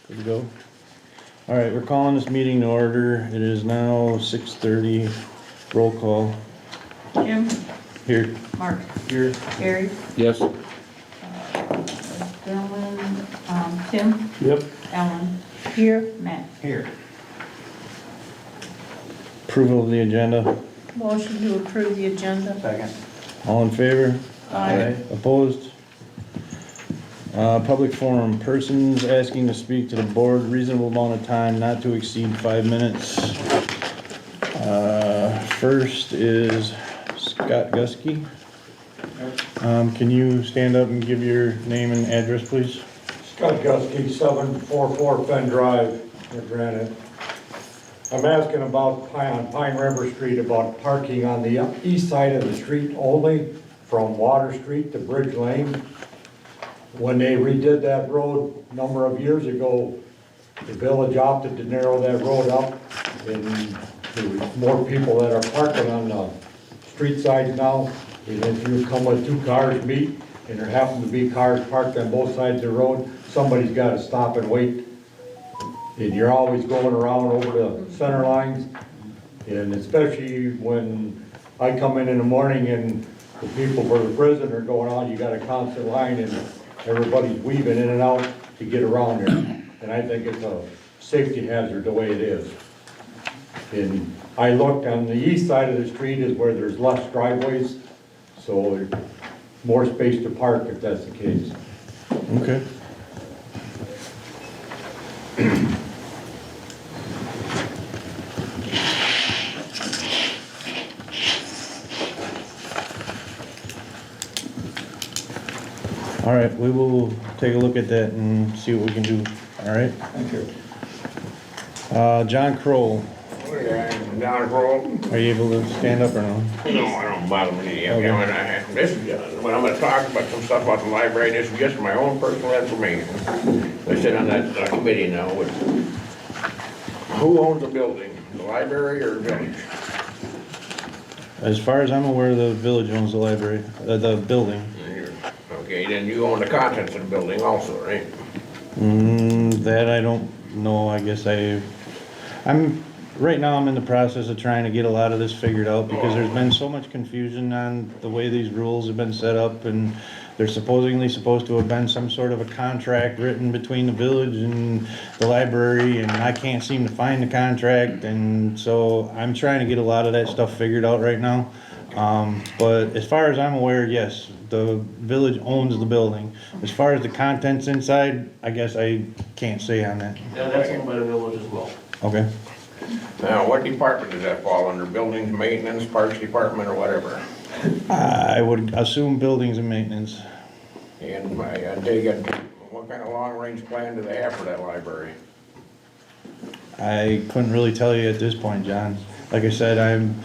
Good to go. All right, we're calling this meeting to order. It is now 6:30. Roll call. Jim, Here. Mark, Here. Gary, Yes. Dylan, Tim, Yep. Ellen. Here. Matt. Here. Approval of the agenda. Motion to approve the agenda. Second. All in favor? Aye. Opposed? Public forum. Persons asking to speak to the board, reasonable amount of time, not to exceed 5 minutes. First is Scott Gusky. Can you stand up and give your name and address, please? Scott Gusky, 744 Fen Drive, Redgranite. I'm asking about on Pine River Street about parking on the east side of the street only from Water Street to Bridge Lane. When they redid that road a number of years ago, the village opted to narrow that road up, and there's more people that are parking on the street sides now. And if you come with two cars meet, and there happen to be cars parked on both sides of the road, somebody's gotta stop and wait. And you're always going around over the center lines, and especially when I come in the morning and the people for the prison are going on, you got a constant line and everybody's weaving in and out to get around there. And I think it's a safety hazard the way it is. And I looked on the east side of the street is where there's less driveways, so there's more space to park if that's the case. Okay. All right, we will take a look at that and see what we can do. All right? Thank you. John Kroll, Down roll. are you able to stand up or no? No, I don't bother me. You Okay. know, this is, when I'm gonna talk about some stuff about the library, this is just my own personal information. I sit on that committee now with, who owns the building, the library or the village? As far as I'm aware, the village owns the library, the building. Okay, then you own the contents of the building also, right? That I don't know, I guess right now I'm in the process of trying to get a lot of this figured out because there's been so much confusion on the way these rules have been set up, and there's supposedly supposed to have been some sort of a contract written between the village and the library, and I can't seem to find the contract, and so I'm trying to get a lot of that stuff figured out right now. But as far as I'm aware, yes, the village owns the building. As far as the contents inside, I guess I can't say on that. Yeah, that's owned by the village as well. Okay. Now, what department does that fall under? Buildings, maintenance, parks department, or whatever? I would assume buildings and maintenance. And I take it, what kind of long-range plan do they have for that library? I couldn't really tell you at this point, John. Like I said, I'm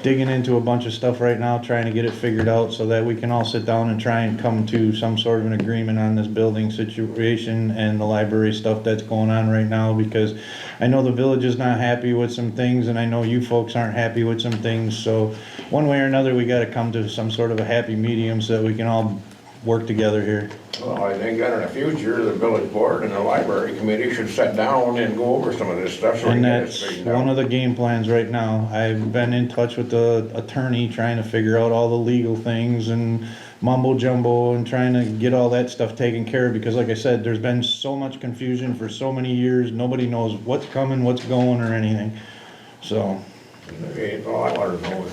digging into a bunch of stuff right now, trying to get it figured out so that we can all sit down and try and come to some sort of an agreement on this building situation and the library stuff that's going on right now, because I know the village is not happy with some things, and I know you folks aren't happy with some things, so one way or another, we gotta come to some sort of a happy medium so that we can all work together here. Well, I think that in the future, the village board and the library committee should sit down and go over some of this stuff so we And can get it that's straightened one of out. the game plans right now. I've been in touch with the attorney trying to figure out all the legal things and mumbo jumbo and trying to get all that stuff taken care of, because like I said, there's been so much confusion for so many years. Nobody knows what's coming, what's going, or anything. So, Okay, that's all I wanted to know.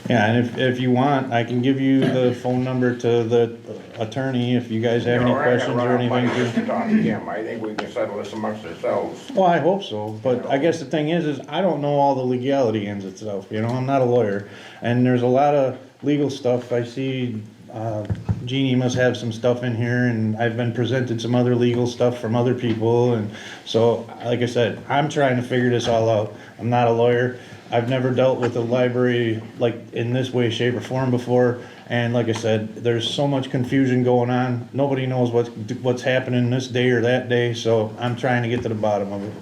yeah, and if you want, I can give you the phone number to the attorney if you guys have any questions or anything. To talk to him, I think we can settle this amongst ourselves. Well, I hope so, but I guess the thing is I don't know all the legality ends itself, you know, I'm not a lawyer, and there's a lot of legal stuff. I see, Jeannie must have some stuff in here, and I've been presented some other legal stuff from other people, and so, like I said, I'm trying to figure this all out. I'm not a lawyer. I've never dealt with a library like in this way, shape, or form before, and like I said, there's so much confusion going on. Nobody knows what's happening this day or that day, so I'm trying to get to the bottom of it.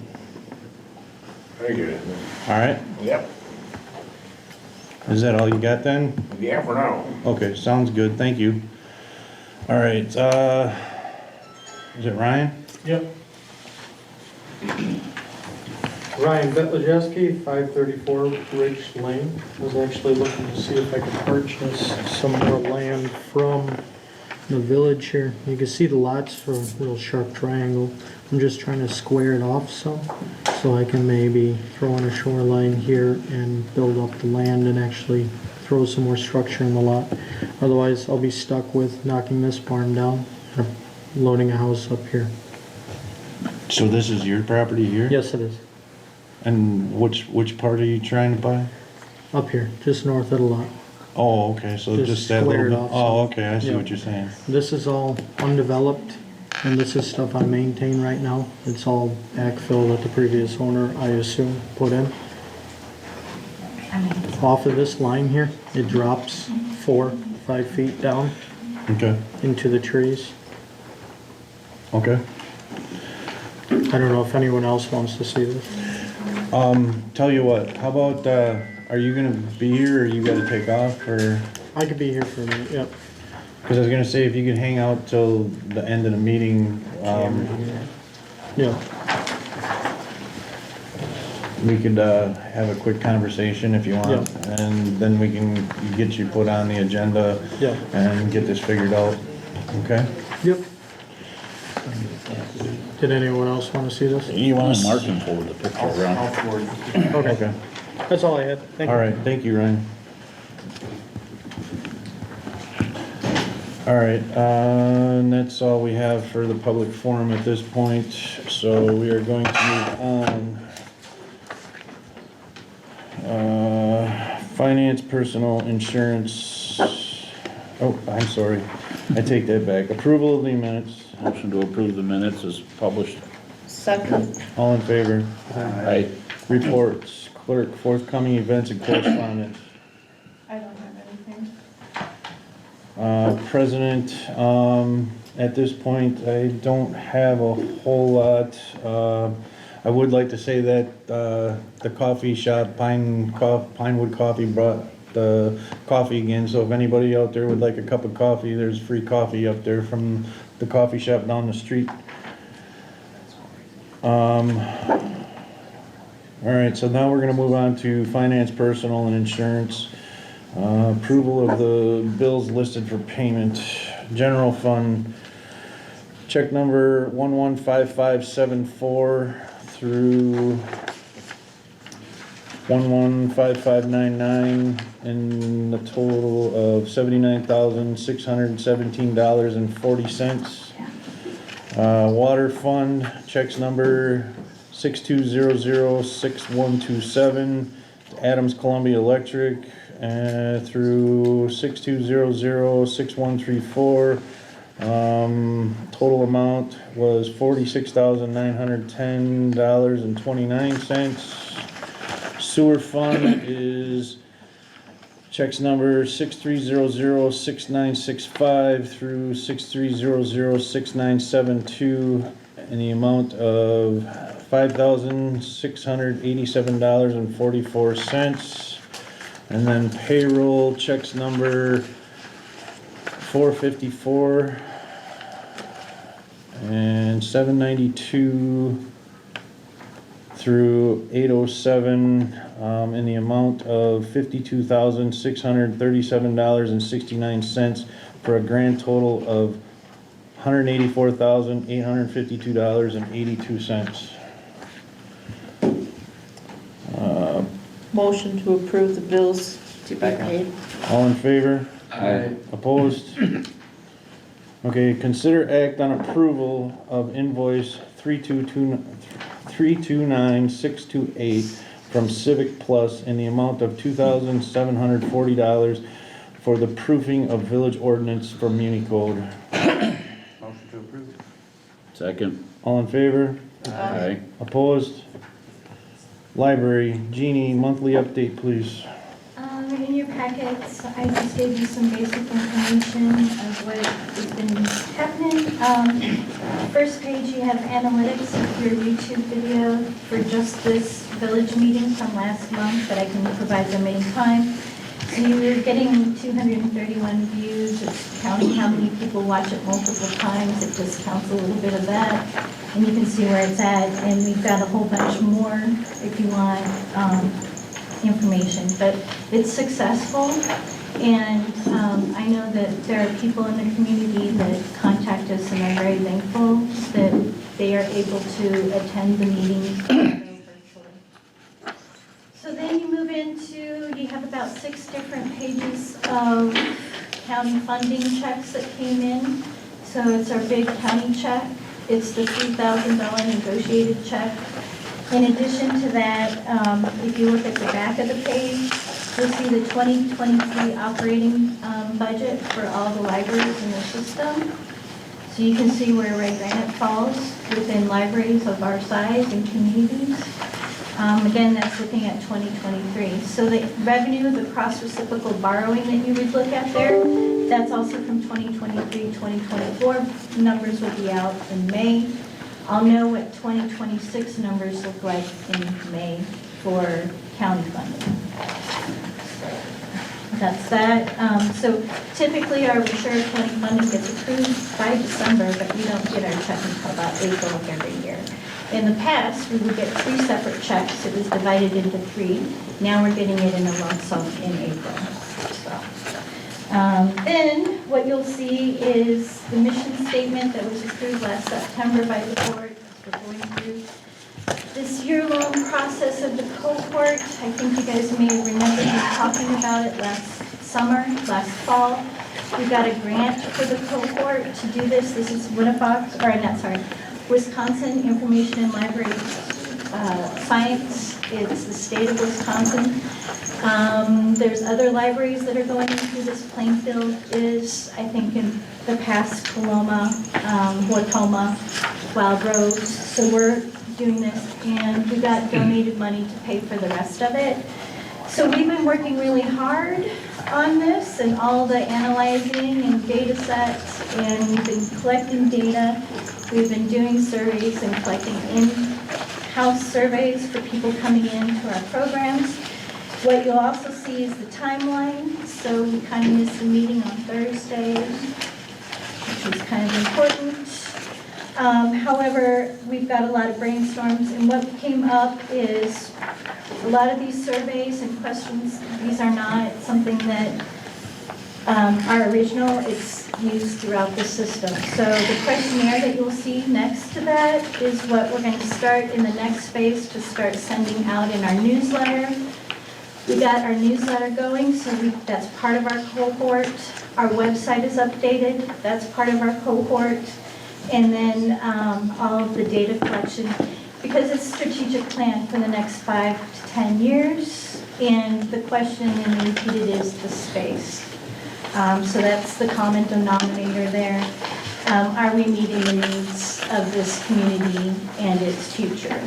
Very good. All right? Yep. Is that all you got then? Yeah, for now. Okay, sounds good, thank you. All right, Is it Ryan? Yep. Ryan Betlajewski, 534 Ridge Lane. Was actually looking to see if I could purchase some more land from the village here. You can see the lots are a real sharp triangle. I'm just trying to square it off so I can maybe throw in a shoreline here and build up the land and actually throw some more structure in the lot. Otherwise, I'll be stuck with knocking this barn down and loading a house up here. So this is your property here? Yes, it is. And which part are you trying to buy? Up here, just north of the lot. Oh, okay, so Just just that squared little bit. off Oh, some. okay, I see Yeah. what you're saying. This is all undeveloped, and this is stuff I maintain right now. It's all backfill that the previous owner, I assume, put in. Off of this line here, it drops 4-5 feet down Okay, into the trees. okay. I don't know if anyone else wants to see this. Tell you what, how about, are you gonna be here or you gotta take off or? I could be here for a minute, yep. Cause I was gonna say if you could hang out till the end of the meeting, Yeah, we could, have a quick conversation if you want. Yeah. And then we can get you put on the agenda yeah, and get this figured out, okay? yep. Did anyone else want to see this? You want Mark can forward the picture around. I'll forward it. Okay, that's all I had. Thank you. All right, thank you, Ryan. All right, and that's all we have for the public forum at this point, so we are going to move on. Finance, personal, insurance, oh, I'm sorry, I take that back. Approval of the minutes, Motion to approve the minutes is published. Second. all in favor? Aye. Reports, clerk, forthcoming events and correspondence. I don't have anything. President, at this point, I don't have a whole lot. I would like to say that, the coffee shop, Pinewood Coffee brought the coffee again, so if anybody out there would like a cup of coffee, there's free coffee up there from the coffee shop down the street. All right, so now we're gonna move on to finance, personal, and insurance. Approval of the bills listed for payment. General fund, check number 115574 through 115599 in the total of $79,617.40. Water fund, checks number 62006127 to Adams Columbia Electric through 62006134. Total amount was $46,910.29. Sewer fund is checks number 63006965 through 63006972 in the amount of $5,687.44. And then payroll checks number 454 and 792 through 807 in the amount of $52,637.69 for a grand total of $184,852.82. Motion to approve the bills to be paid. All in favor? Aye. Opposed? Okay, consider act on approval of invoice 329628 from Civic Plus in the amount of $2,740 for the proofing of village ordinance for Muni Code. Motion to approve. Second. All in favor? Aye. Opposed? Library, Jeannie, monthly update, please. In your packets, I just gave you some basic information of what has been happening. First page, you have analytics of your YouTube video for just this village meeting from last month that I can provide them anytime. So you're getting 231 views, it's counting how many people watch it multiple times, it just counts a little bit of that, and you can see where it's at, and we've got a whole bunch more if you want information, but it's successful, and I know that there are people in the community that contact us and are very thankful that they are able to attend the meetings virtually. So then you move into, you have about 6 different pages of county funding checks that came in. So it's our big county check. It's the $3,000 negotiated check. In addition to that, if you look at the back of the page, you'll see the 2023 operating budget for all the libraries in the system. So you can see where Redgranite falls within libraries of our size and communities. Again, that's looking at 2023. So the revenue, the cross-reciprocal borrowing that you would look at there, that's also from 2023, 2024. Numbers will be out in May. I'll know what 2026 numbers look like in May for county funding. That's that. So typically our Sheriff County funding gets approved by December, but we don't get our check until about April of every year. In the past, we would get 3 separate checks. It was divided into 3. Now we're getting it in a lump sum in April. So, then what you'll see is the mission statement that was approved last September by the board. We're going through this year-long process of the cohort. I think you guys may remember me talking about it last summer, last fall. We got a grant for the cohort to do this. This is Wisconsin Information and Library Science. It's the state of Wisconsin. There's other libraries that are going through this. Plainfield is, I think, in the past, Coloma, Wautoma, Wild Rose. So we're doing this, and we got donated money to pay for the rest of it. So we've been working really hard on this and all the analyzing and data sets, and we've been collecting data. We've been doing surveys and collecting in-house surveys for people coming into our programs. What you'll also see is the timeline. So we kind of missed a meeting on Thursday, which was kind of important. However, we've got a lot of brainstorms, and what came up is a lot of these surveys and questions, these are not something that are original, it's used throughout the system. So the questionnaire that you'll see next to that is what we're going to start in the next phase to start sending out in our newsletter. We got our newsletter going, so that's part of our cohort. Our website is updated, that's part of our cohort. And then all of the data collection, because it's a strategic plan for the next 5 to 10 years. And the question and repeated is the space. So that's the common denominator there. Are we meeting the needs of this community and its future?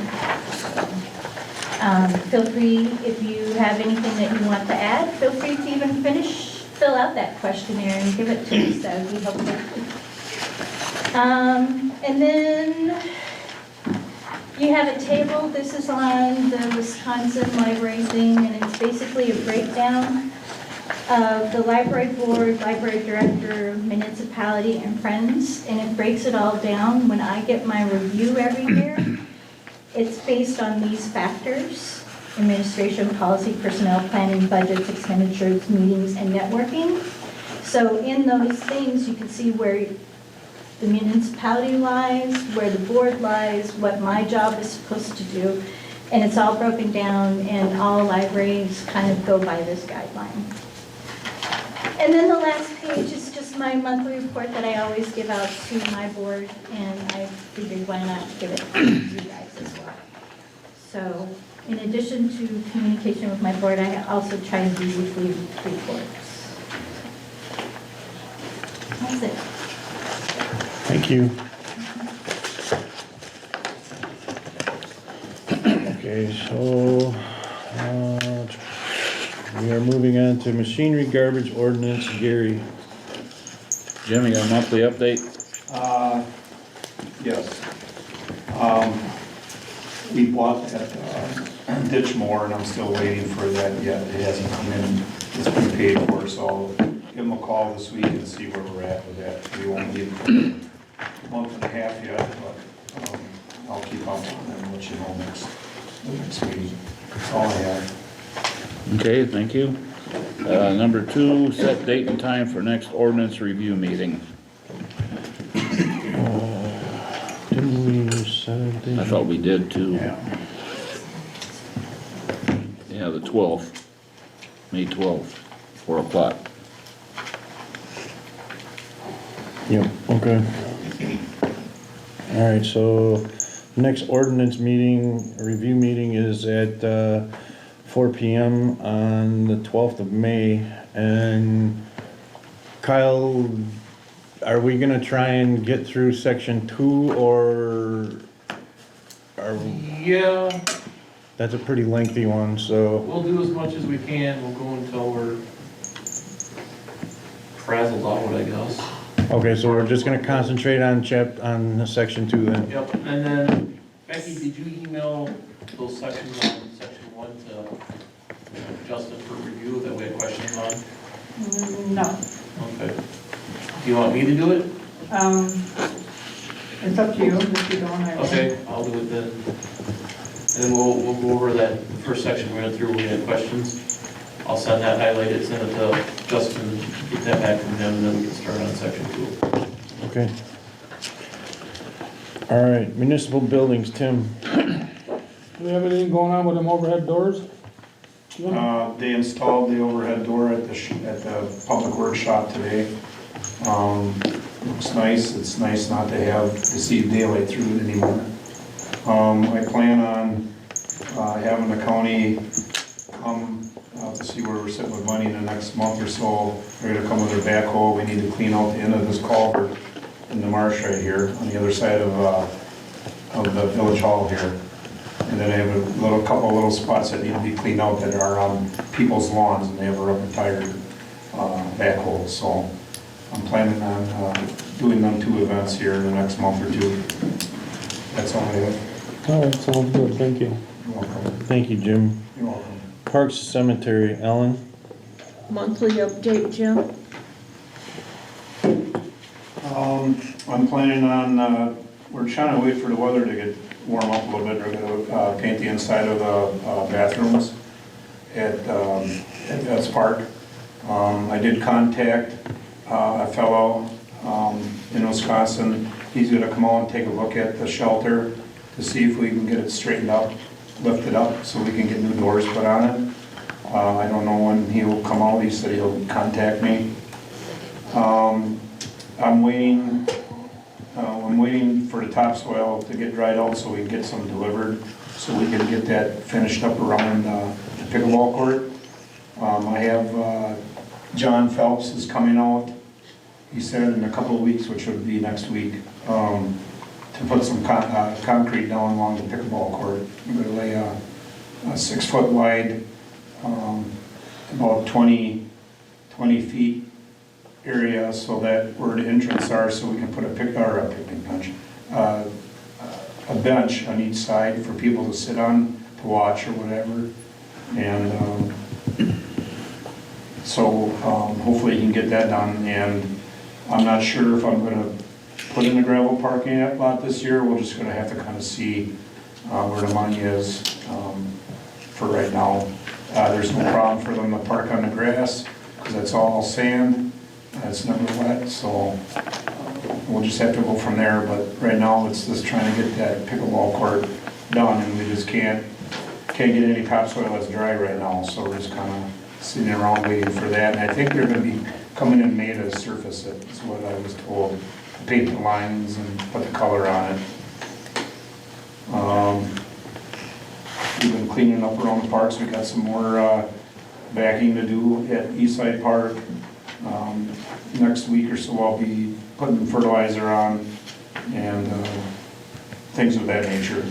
Feel free, if you have anything that you want to add, feel free to even fill out that questionnaire and give it to us. That would be helpful. And then you have a table. This is on the Wisconsin library thing, and it's basically a breakdown of the library board, library director, municipality, and friends, and it breaks it all down. When I get my review every year, it's based on these factors: administration, policy, personnel, planning, budgets, expenditures, meetings, and networking. So in those things, you can see where the municipality lies, where the board lies, what my job is supposed to do, and it's all broken down, and all libraries kind of go by this guideline. And then the last page is just my monthly report that I always give out to my board, and I figured why not give it to you guys as well. So in addition to communication with my board, I also try to do weekly reports. That's it. Thank you. Okay, so we are moving on to machinery garbage ordinance. Gary. Jimmy, got a monthly update? Yes. We bought that ditch mower, and I'm still waiting for that yet. It hasn't come in it's been paid for, so I'll give them a call this week and see where we're at with that. We won't be a month and a half yet, but I'll keep up on it and let you know next meeting. That's all I have. Okay, thank you. Number 2, set date and time for next ordinance review meeting. Didn't we set a date? I thought we did too. Yeah. Yeah, the 12th, May 12th, 4 o'clock. Yep, okay. All right, so next ordinance meeting, review meeting is at 4 PM on the 12th of May. And Kyle, are we gonna try and get through section 2 or Yeah, that's a pretty lengthy one, so, we'll do as much as we can, we'll go until we're frazzled out, I guess. okay, so we're just gonna concentrate on on section 2 then. Yep, and then, Becky, did you email those sections on section 1 to Justin for review that we had questions on? No. Okay. Do you want me to do it? It's up to you, if you don't, I will. Okay, I'll do it then. And then we'll go over that first section we went through, we had questions. I'll send that highlighted, send it to Justin, get that back from him, and then we can start on section 2. Okay. All right, municipal buildings, Tim. Do we have anything going on with them overhead doors? They installed the overhead door at the public works shop today. Looks nice. It's nice not to have to see daylight through it anymore. I plan on having the county come to see where we're sitting with money in the next month or so. They're gonna come with their backhoe. We need to clean out the end of this culvert in the marsh right here on the other side of the village hall here. And then I have a couple of little spots that need to be cleaned out that are on people's lawns, and they have a rubber tired backhoe. So I'm planning on doing them 2 events here in the next month or 2. That's all I have. All right, sounds good, thank you. You're welcome. Thank you, Jim. You're welcome. Parks Cemetery, Ellen. Monthly update, Jim? I'm planning on, we're trying to wait for the weather to get warm up a little bit. We're gonna paint the inside of the bathrooms at Vets Park. I did contact a fellow in Wisconsin. He's gonna come out and take a look at the shelter to see if we can get it straightened up, lifted up, so we can get new doors put on it. I don't know when he will come out. He said he'll contact me. I'm waiting for the topsoil to get dried out so we can get some delivered, so we can get that finished up around the pickleball court. I have John Phelps is coming out, he said in a couple of weeks, which would be next week, to put some concrete down along the pickleball court. We're gonna lay a 6-foot wide, about 20 feet area, so that where the entrance are, so we can put a picnic bench, a bench on each side for people to sit on, to watch or whatever. And so hopefully you can get that done. And I'm not sure if I'm gonna put in a gravel parking lot this year. We're just gonna have to kind of see where the money is for right now. There's no problem for them to park on the grass, because it's all sand. It's never wet, so we'll just have to go from there. But right now, it's just trying to get that pickleball court done, and we just can't get any topsoil that's dry right now. So we're just kind of sitting around waiting for that. And I think they're going to be coming in May to surface it, is what I was told. Paint the lines and put the color on it. We've been cleaning up around the parks. We got some more backing to do at Eastside Park. Next week or so I'll be putting fertilizer on and things of that nature.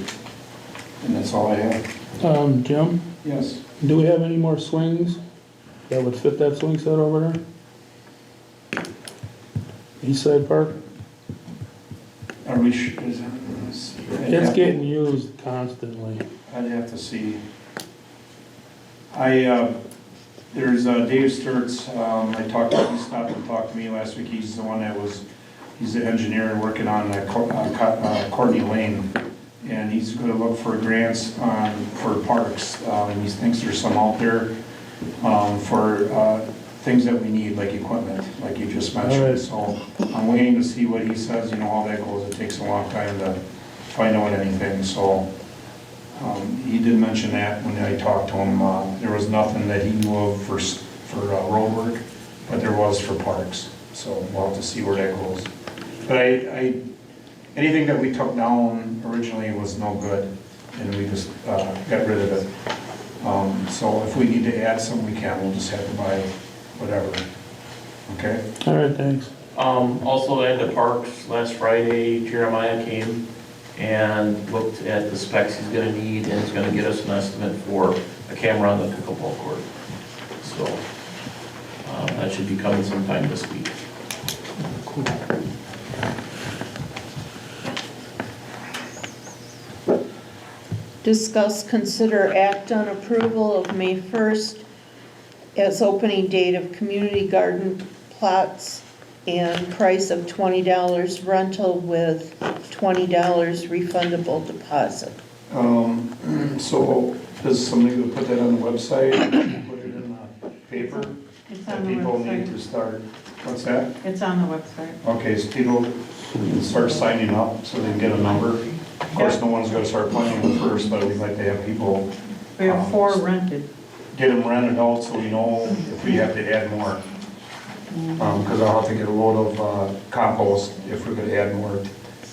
And that's all I have. Jim, Yes. do we have any more swings that would fit that swing set over there? East Side Park? Are we, let's see. It's getting used constantly. I'd have to see. I There's Dave Sturts, he stopped and talked to me last week, he's the one that he's the engineer working on Courtney Lane. And he's gonna look for grants for parks. He thinks there's some out there for things that we need, like equipment, like you just mentioned. So I'm waiting to see what he says, you know how that goes, it takes a long time to find out anything, so. He did mention that when I talked to him, there was nothing that he knew of for road work, but there was for parks, so we'll have to see where that goes. But anything that we took down originally was no good, and we just got rid of it. So if we need to add some, we can, we'll just have to buy whatever, okay? All right, thanks. Also at the parks, last Friday, Jeremiah came and looked at the specs he's gonna need, and is gonna get us an estimate for a camera on the pickleball court. So, that should be coming sometime this week. Discuss, consider, act on approval of May 1st as opening date of community garden plots and price of $20 rental with $20 refundable deposit. So does somebody go put that on the website, put it in the paper? It's That people need to start, what's that? It's on the website. Okay, so people can start signing up so they can get a number. Of course, no one's gonna start planning the first, but we'd like to have people. We have 4 rented. Get them rented out so we know if we have to add more. Because I'll have to get a load of compost if we're gonna add more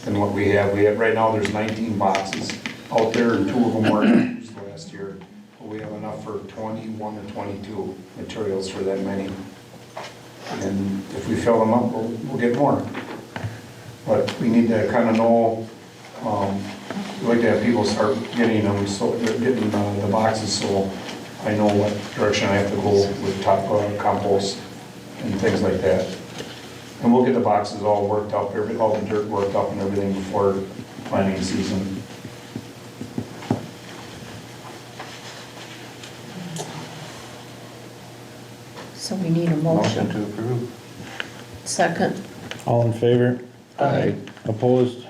than what we have. Right now, there's 19 boxes out there, and 2 of them weren't used last year. But we have enough for 21 or 22 materials for that many. And if we fill them up, we'll get more. But we need to kind of know, we'd like to have people start getting them, so they're getting the boxes, so I know what direction I have to go with top compost and things like that. And we'll get the boxes all worked up, all the dirt worked up and everything before planting season. So we need a motion. to approve. Second. All in favor? Aye. Opposed?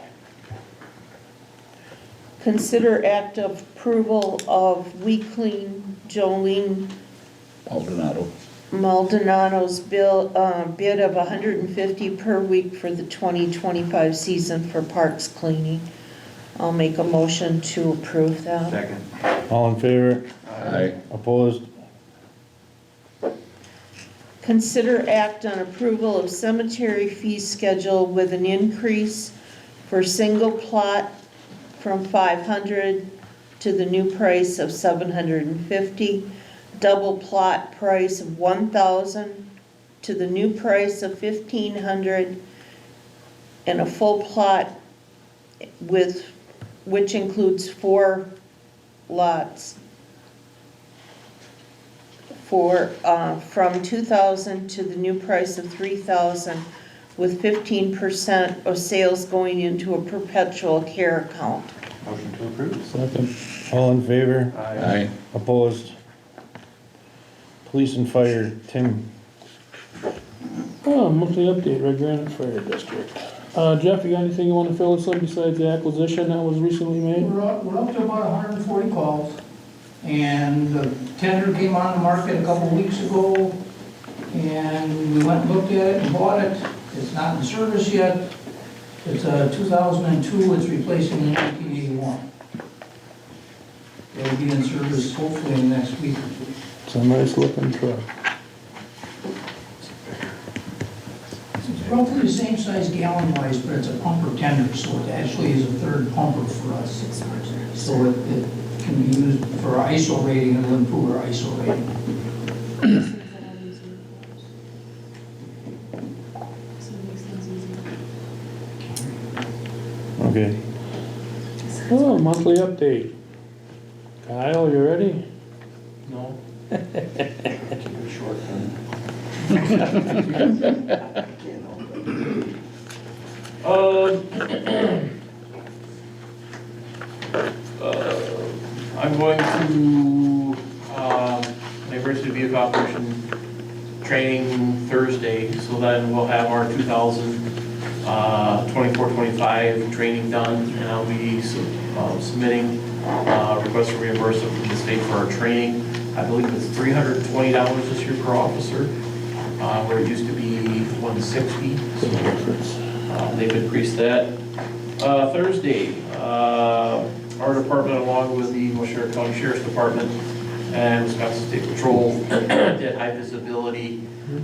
Consider act of approval of Weekling Jolene Maldonado's bid of $150 per week for the 2025 season for parks cleaning. I'll make a motion to approve that. Second. All in favor? Aye. Opposed? Consider act on approval of cemetery fee schedule with an increase for single plot from $500 to the new price of $750, double plot price of $1,000 to the new price of $1,500, and a full plot which includes 4 lots from $2,000 to the new price of $3,000, with 15% of sales going into a perpetual care account. Motion to approve. Second. All in favor? Aye. Opposed? Police and fire, Tim. Monthly update, Redgranite Fire District. Jeff, you got anything you want to fill us in besides the acquisition that was recently made? We're up to about 140 calls, and the tender came on the market a couple of weeks ago, and we went and looked at it and bought it. It's not in service yet. It's a 2002, it's replacing the 1981. It'll be in service hopefully in the next week or 2. It's a nice looking truck. It's roughly the same size gallon-wise, but it's a pumper tender, so it actually is a third pumper for us. So it can be used for our ISO rating, and it'll improve our ISO rating. Okay. Oh, monthly update. Kyle, you ready? No? Short I'm going to, University of vehicle operation training Thursday, so then we'll have our 2024-25 training done, and I'll be submitting request for reimbursement from the state for our training. I believe it's $320 this year per officer, where it used to be $160, so they've increased that. Thursday, our department, along with the Moshire County Sheriff's Department and Wisconsin State Patrol, did high visibility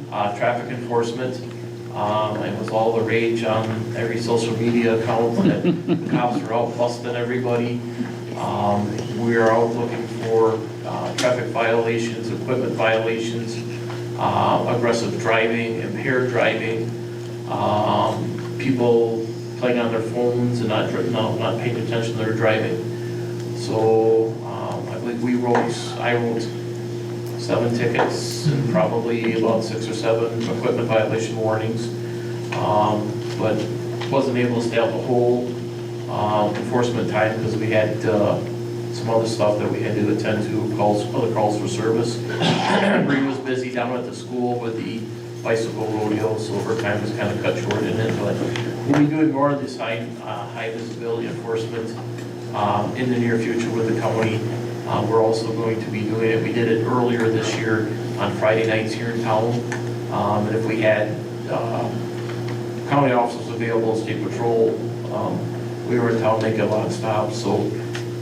traffic enforcement. It was all the rage on every social media account that the cops are out busting everybody. We are out looking for traffic violations, equipment violations, aggressive driving, impaired driving, people playing on their phones and not paying attention to their driving. So I believe I wrote 7 tickets and probably about 6 or 7 equipment violation warnings, but wasn't able to stay out the whole enforcement time because we had some other stuff that we had to attend to, other calls for service. Bree was busy down at the school with the bicycle rodeo, so her time was kind of cut short in it, but we'll be doing more of this high visibility enforcement in the near future with the county. We're also going to be doing it, we did it earlier this year on Friday nights here in town, and if we had county officers available, state patrol, we were in town making a lot of stops, so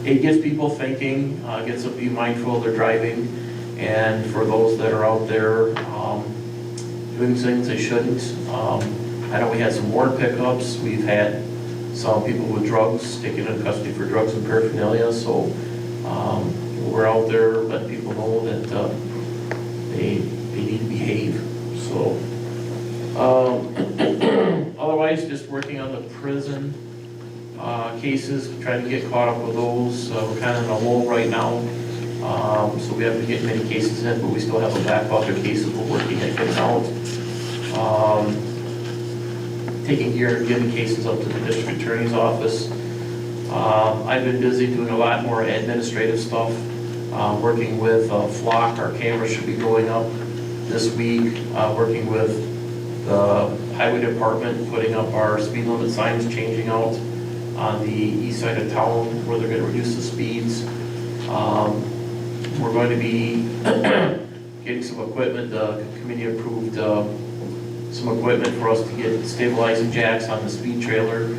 it gets people thinking, gets them to be mindful of their driving, and for those that are out there doing things they shouldn't. I know we had some warrant pickups, we've had some people with drugs taken into custody for drugs and paraphernalia, so we're out there letting people know that they need to behave. So otherwise, just working on the prison cases, trying to get caught up with those. We're kind of in a lull right now, so we haven't get many cases in, but we still have a backlog of cases we're working at getting out. Getting cases up to the district attorney's office. I've been busy doing a lot more administrative stuff, working with Flock. Our camera should be going up this week, working with the highway department, putting up our speed limit signs, changing out on the east side of town where they're going to reduce the speeds. We're going to be getting some equipment. The committee approved some equipment for us to get stabilizing jacks on the speed trailer.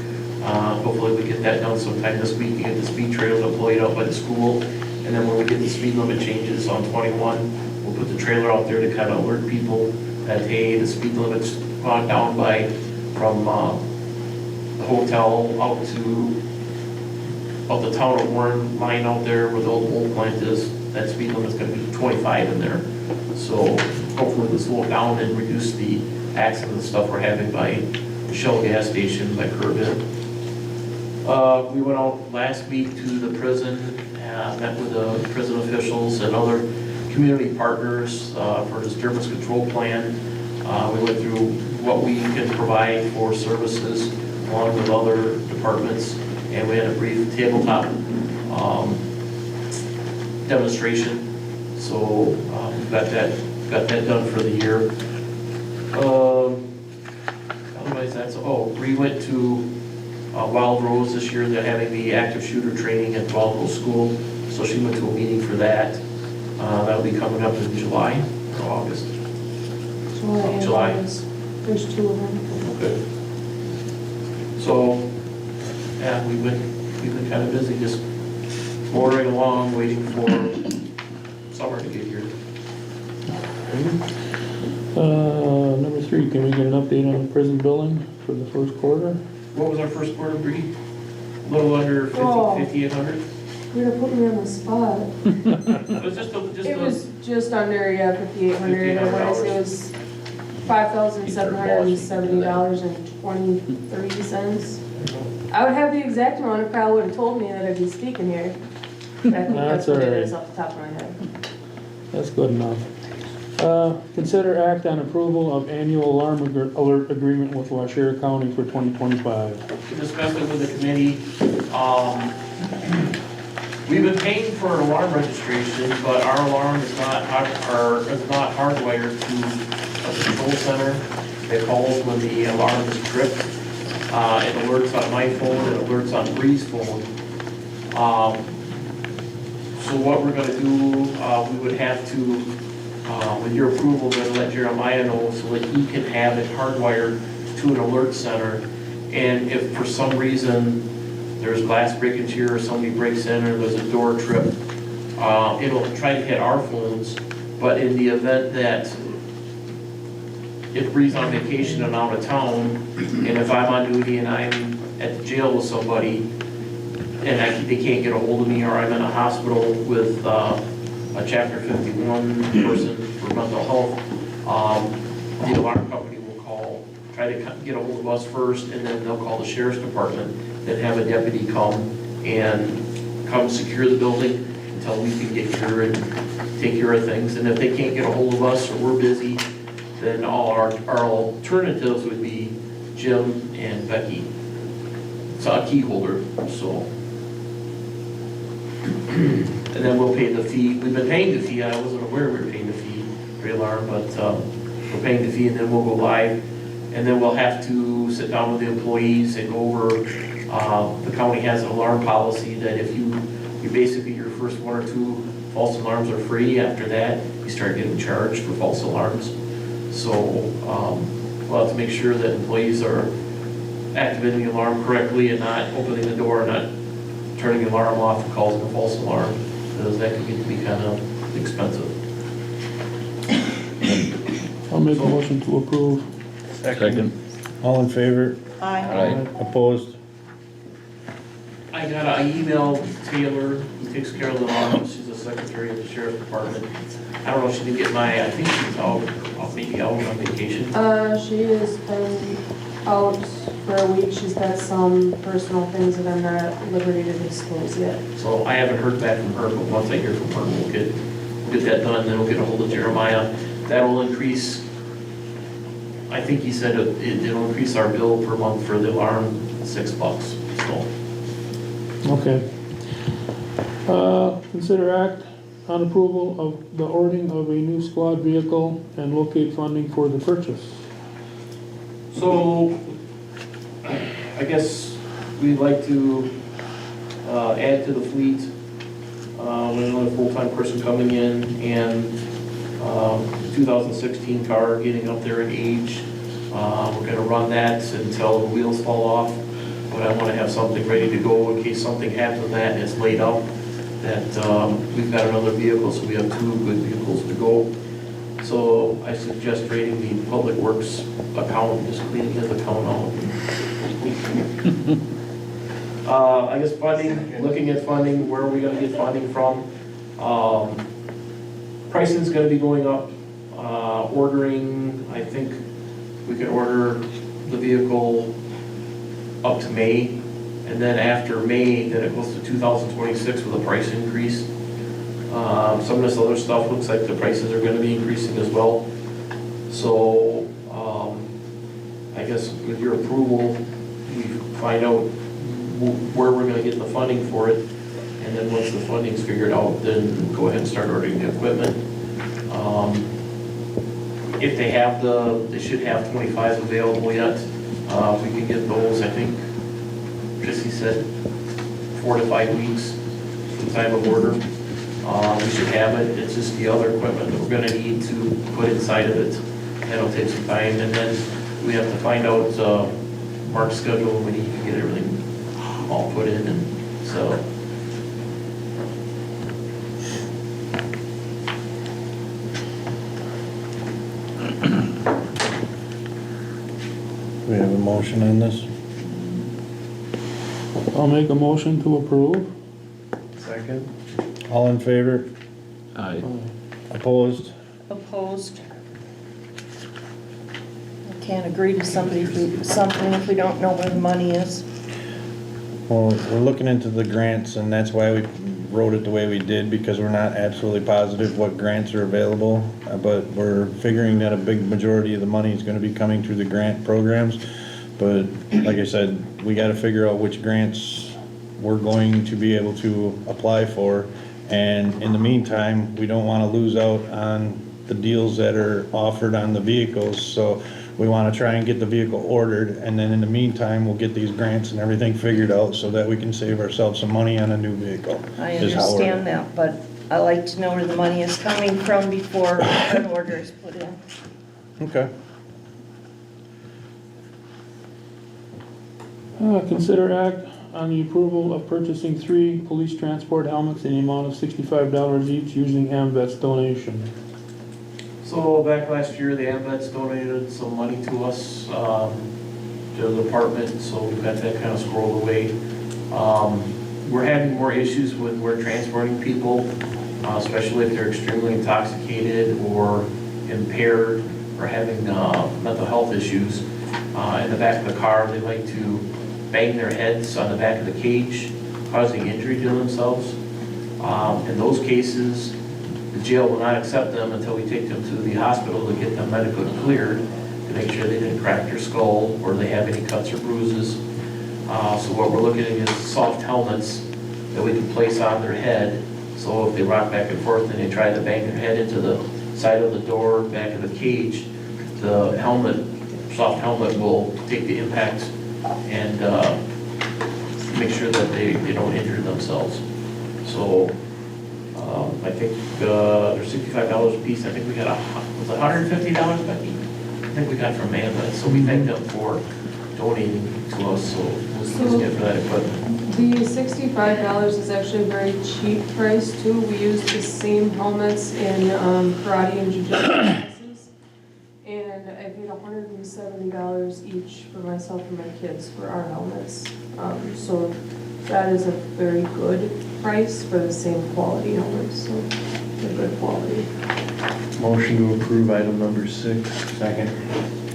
Hopefully we get that done sometime this week, get the speed trailer deployed out by the school. And then when we get the speed limit changes on 21, we'll put the trailer out there to kind of alert people that, hey, the speed limit's gone down from the hotel out the town of Warren line out there where the old plant is. That speed limit's gonna be 25 in there. So hopefully we'll slow it down and reduce the accident and stuff we're having by the Shell gas station, by Kerbin. We went out last week to the prison, met with the prison officials and other community partners for disturbance control plan. We went through what we can provide for services along with other departments, and we had a brief tabletop demonstration. So we've got that done for the year. Otherwise, we went to Wild Rose this year. They're having the active shooter training at Wild Rose School, so she went to a meeting for that. That'll be coming up in July or August. July. There's 2 of them. Okay. So, yeah, we've been kind of busy, just motoring along, waiting for summer to get here. Number 3, can we get an update on the prison billing for the first quarter? What was our first quarter, Bree? A little under 5,800? You're gonna put me on the spot. It was It was just under, yeah, 5,800. I want to say it was $5,770.23. I would have the exact amount if Kyle would have told me that I'd be speaking here. But I think that's what it is off the top of my head. That's good enough. Consider act on approval of annual alarm alert agreement with Washoe County for 2025. We discussed it with the committee. We've been paying for an alarm registration, but our alarm is not hardwired to a control center. It calls when the alarm is tripped. It alerts on my phone, it alerts on Bree's phone. So what we're gonna do, we would have to, with your approval, then let Jeremiah know so that he can have it hardwired to an alert center. And if for some reason there's glass breakage here, or somebody breaks in, or there's a door trip, it'll try to hit our phones. But in the event that if Bree's on vacation and out of town, and if I'm on duty and I'm at the jail with somebody, and they can't get a hold of me, or I'm in a hospital with a Chapter 51 person for mental health, the alarm company will call, try to get a hold of us first, and then they'll call the sheriff's department, then have a deputy come secure the building until we can get here and take care of things. And if they can't get a hold of us, or we're busy, then all our alternatives would be Jim and Becky. It's a key holder, so. And then we'll pay the fee. We've been paying the fee. I wasn't aware we were paying the fee for the alarm, but we're paying the fee, and then we'll go live. And then we'll have to sit down with the employees and go over, the county has an alarm policy that if you basically, your first 1 or 2 false alarms are free. After that, you start getting charged for false alarms. So we'll have to make sure that employees are activating the alarm correctly and not opening the door, not turning the alarm off and causing a false alarm, because that can get to be kind of expensive. I'll make a motion to approve. Second. All in favor? Aye. Aye. Opposed? I emailed Taylor, who takes care of the alarms. She's the secretary of the sheriff's department. I don't know if she did get I think she's maybe out on vacation. She has been out for a week. She's got some personal things that I'm not at liberty to disclose yet. So I haven't heard back from her, but once I hear from her, we'll get that done, then we'll get a hold of Jeremiah. That'll increase, I think he said it'll increase our bill per month for the alarm $6, so. Okay. Consider act on approval of the ordering of a new squad vehicle and locate funding for the purchase. So, I guess we'd like to add to the fleet, with another full-time person coming in, and 2016 car getting up there in age. We're gonna run that until the wheels fall off, but I wanna have something ready to go in case something happens with that and it's laid out, that we've got another vehicle, so we have 2 good vehicles to go. So I suggest rating the public works account, just cleaning his account out. I guess funding, looking at funding, where are we gonna get funding from? Pricing's gonna be going up. Ordering, I think we can order the vehicle up to May, and then after May, then it goes to 2026 with a price increase. Some of this other stuff looks like the prices are gonna be increasing as well. So, I guess with your approval, we find out where we're gonna get the funding for it, and then once the funding's figured out, then go ahead and start ordering the equipment. If they have they should have 25s available yet. We can get those, I think, Chrissy said 4 to 5 weeks from time of order. We should have it. It's just the other equipment that we're gonna need to put inside of it. That'll take some time, and then we have to find out Mark's schedule when he can get everything all put in, and so. We have a motion on this? I'll make a motion to approve. Second. All in favor? Aye. Opposed? Opposed? I can't agree to something if we don't know where the money is. Well, we're looking into the grants, and that's why we wrote it the way we did, because we're not absolutely positive what grants are available. But we're figuring that a big majority of the money is gonna be coming through the grant programs. But like I said, we gotta figure out which grants we're going to be able to apply for. And in the meantime, we don't wanna lose out on the deals that are offered on the vehicles, so we wanna try and get the vehicle ordered, and then in the meantime, we'll get these grants and everything figured out so that we can save ourselves some money on a new vehicle. I is how we're- understand that, but I like to know where the money is coming from before an order is put in. Okay. Consider act on the approval of purchasing 3 police transport helmets in the amount of $65 each using AMVET's donation. So back last year, the AMVETS donated some money to us, to the department, so we got that kind of squirreled away. We're having more issues when we're transporting people, especially if they're extremely intoxicated or impaired or having mental health issues. In the back of the car, they like to bang their heads on the back of the cage, causing injury to themselves. In those cases, the jail will not accept them until we take them to the hospital to get them medically cleared to make sure they didn't crack their skull or they have any cuts or bruises. So what we're looking at is soft helmets that we can place on their head. So if they rock back and forth and they try to bang their head into the side of the door, back of the cage, the helmet, soft helmet will take the impact and make sure that they don't injure themselves. So I think they're $65 a piece. I think we got was it $150, Becky? I think we got from Amanda. So we thank them for donating to us. So we'll get for that equipment. The $65 is actually a very cheap price too. We use the same helmets in karate and jiu-jitsu classes. And I paid $170 each for myself and my kids for our helmets. So that is a very good price for the same quality helmets, so they're good quality. Motion to approve item number 6. Second.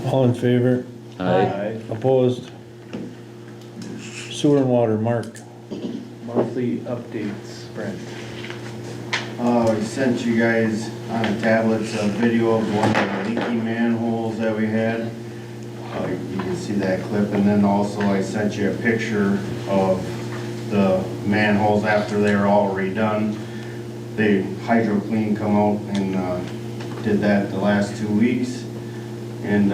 All in favor? Aye. Opposed? Sewer and water, Mark. Monthly updates, Brent. We sent you guys on the tablets a video of one of the leaky manholes that we had. You can see that clip, and then also I sent you a picture of the manholes after they were all redone. They hydro clean come out and did that the last 2 weeks, and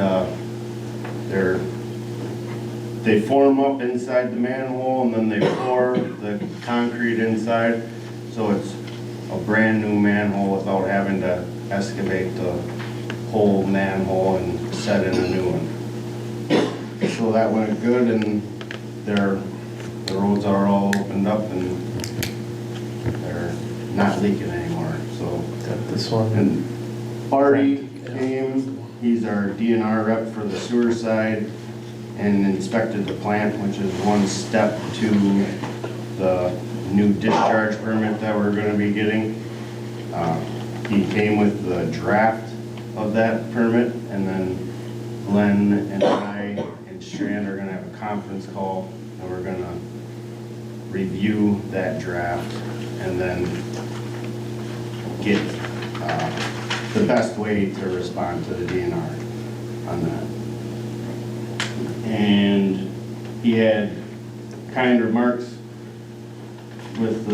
they form up inside the manhole and then they pour the concrete inside, so it's a brand new manhole without having to excavate the whole manhole and set in a new one. So that went good, and the roads are all opened up and they're not leaking anymore, so. Got this one. And Artie came, he's our DNR rep for the sewer side, and inspected the plant, which is one step to the new discharge permit that we're gonna be getting. He came with the draft of that permit, and then Glenn and I and Strand are gonna have a conference call, and we're gonna review that draft and then get the best way to respond to the DNR on that. And he had kind remarks with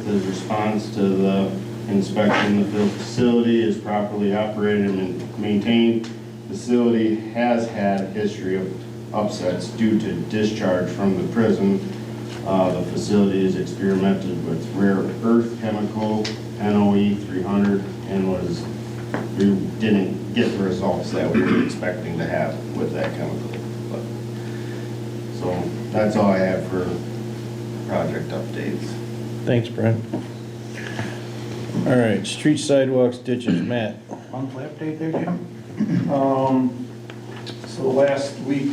his response to the inspection. The facility is properly operated and maintained. Facility has had a history of upsets due to discharge from the prison. The facility is experimented with rare earth chemical, NOE 300, and we didn't get the results that we were expecting to have with that chemical. So that's all I have for project updates. Thanks, Brent. All right, street sidewalks, ditches, Matt. Monthly update there, Jim? So last week,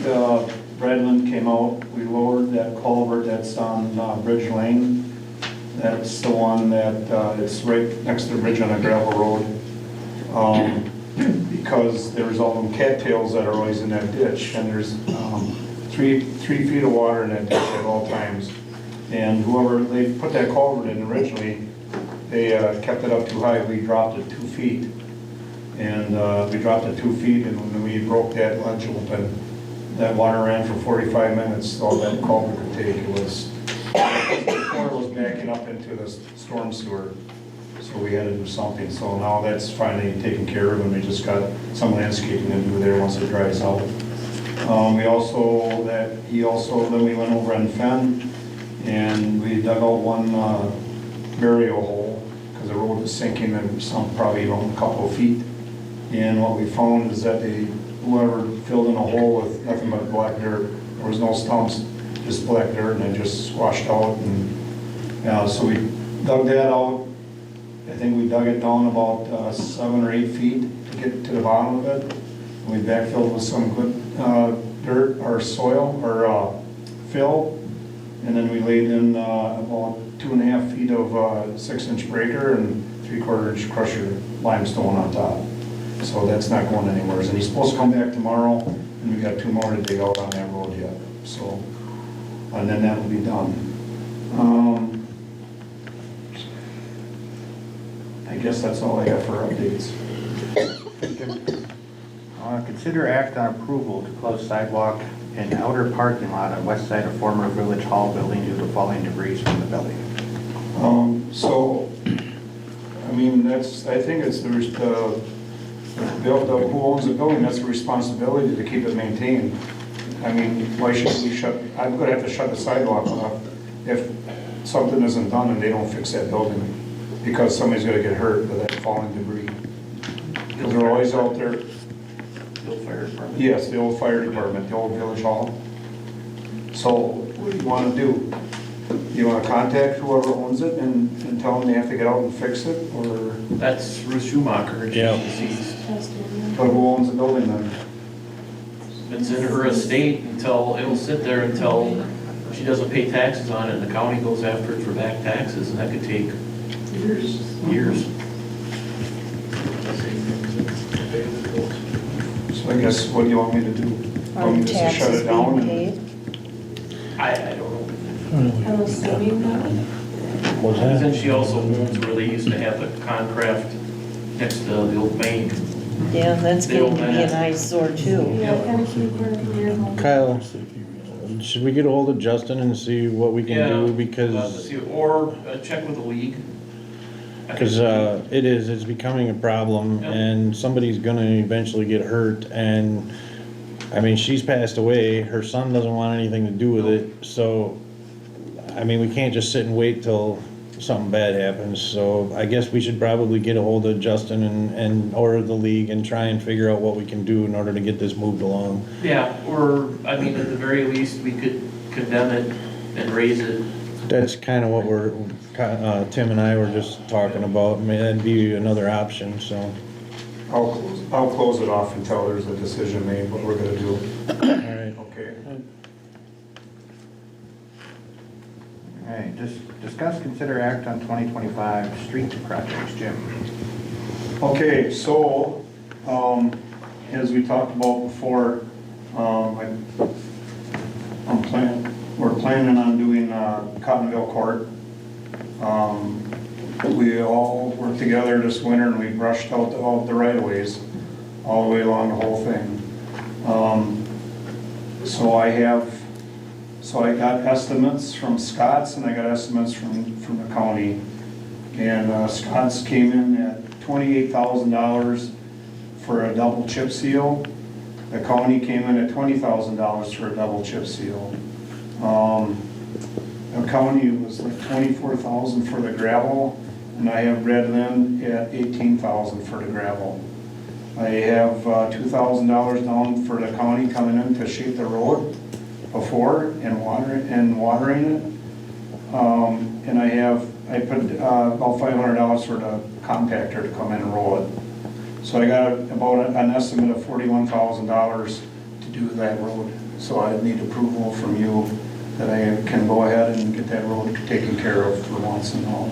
Redland came out, we lowered that culvert that's on Bridge Lane. That's the one that it's right next to the bridge on a gravel road. Because there's all them cattails that are always in that ditch, and there's 3 feet of water in that ditch at all times. And whoever, they put that culvert in originally, they kept it up too high, we dropped it 2 feet. And we dropped it 2 feet, and when we broke that ledge open, that water ran for 45 minutes, all that culvert could take. It was The floor was backing up into the storm sewer, so we had to do something. So now that's finally taken care of, and we just got some landscaping to do there once it dries out. Then we went over on Fen, and we dug out one burial hole, because the road was sinking and some probably even a couple of feet. And what we found is that whoever filled in a hole with nothing but black dirt, there was no stumps, just black dirt, and it just squashed out. And so we dug that out. I think we dug it down about 7 or 8 feet to get to the bottom of it. And we backfilled with some good dirt or soil or fill. And then we laid in about 2.5 feet of 6-inch breaker and 3/4 inch crusher limestone on top. So that's not going anywhere. And he's supposed to come back tomorrow, and we got 2 more to dig out on that road yet. So, and then that'll be done. I guess that's all I have for updates. Consider act on approval to close sidewalk in outer parking lot on west side of former Village Hall building due to falling debris from the building. So, I mean, I think it's who owns the building, that's the responsibility to keep it maintained. I mean, why should we I'm gonna have to shut the sidewalk off if something isn't done and they don't fix that building, because somebody's gonna get hurt with that falling debris. Because they're always out there. The old fire department? Yes, the old fire department, the old village hall. So, what do you wanna do? You wanna contact whoever owns it and tell them they have to get out and fix it, or? That's Ruth Schumacher, and she's Yeah. deceased. But who owns the building then? It's in her estate it'll sit there until she doesn't pay taxes on it, and the county goes after it for back taxes, and that could take years. So I guess, what do you want me to do? Are Want me the just to shut taxes it down being and- paid? I don't know. I'm assuming that. What's And then that? she also owns where they used to have the Concraft next to the old bank. Yeah, that's They don't getting to be an have- eyesore too. Yeah, kind of keep her near home. Kyle, should we get a hold of Justin and see what we can do? Let's Because, see, or check with the league. it's becoming a problem, Yeah. and somebody's gonna eventually get hurt, and, I mean, she's passed away, her son doesn't want anything to do with it, so, I mean, we can't just sit and wait till something bad happens, so I guess we should probably get a hold of Justin or the league and try and figure out what we can do in order to get this moved along. Yeah, or, I mean, at the very least, we could condemn it and raise it. That's kind of what Tim and I were just talking about. I mean, that'd be another option, so. I'll close it off until there's a decision made, what we're gonna do. All right. Okay. All right, discuss, consider act on 2025 street projects, Jim. Okay, so, as we talked about before, we're planning on doing Cottonville Court. We all worked together this winter and we brushed out all the right-of-ways all the way along the whole thing. So I got estimates from Scott's and I got estimates from the county. And Scott's came in at $28,000 for a double chip seal. The county came in at $20,000 for a double chip seal. The county was like $24,000 for the gravel, and I have Redland at $18,000 for the gravel. I have $2,000 down for the county coming in to shape the road before and watering it. And I put about $500 for the compactor to come in and roll it. So I got about an estimate of $41,000 to do that road. So I need approval from you that I can go ahead and get that road taken care of for once and all.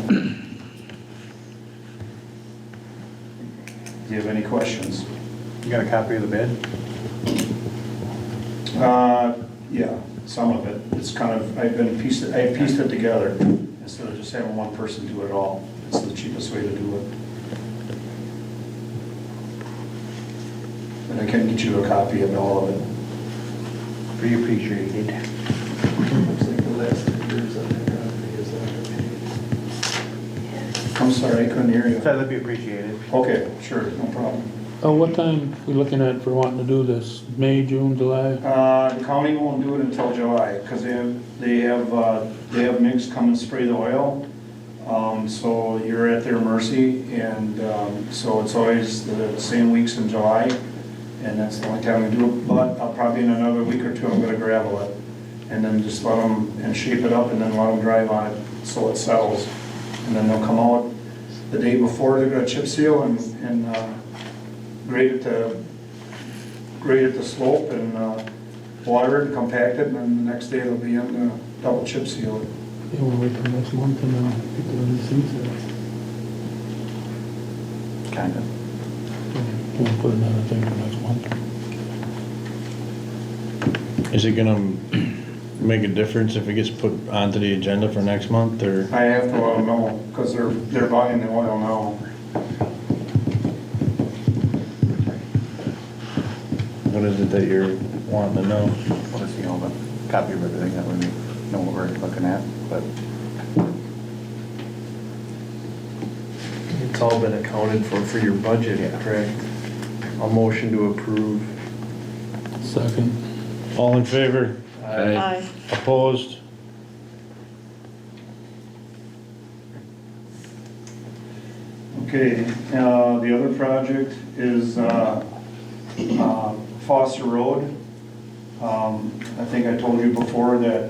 Do you have any questions? You got a copy of the bid? Yeah, some of it. It's kind of, I pieced it together instead of just having one person do it all. It's the cheapest way to do it. And I can get you a copy of all of it. Pretty appreciated. Looks like the last 3 years on that. sorry, I couldn't hear you. So that'd be appreciated. Okay, sure, no problem. What time we looking at for wanting to do this? May, June, July? The county won't do it until July, because they have MIGs come and spray the oil. So you're at their mercy, and so it's always the same weeks in July, and that's the only time we do it. But I'll probably in another week or two, I'm gonna gravel it, and then just let them, and shape it up, and then let them drive on it so it settles. And then they'll come out the day before, they're gonna chip seal and grade it to slope and water it and compact it, and then the next day it'll be in the double chip seal it. You wanna wait till next month and then pick the other seats or? Kinda. You wanna put another thing for next month? Is it gonna make a difference if it gets put onto the agenda for next month, or? I have to let them know, because they're buying the oil now. What is it that you're wanting to know? Want to see all the copy of everything, that way we know what we're looking at, but It's all been accounted for your budget, correct? A motion to approve. Second. All in favor? Aye. Opposed? Okay, the other project is Foster Road. I think I told you before that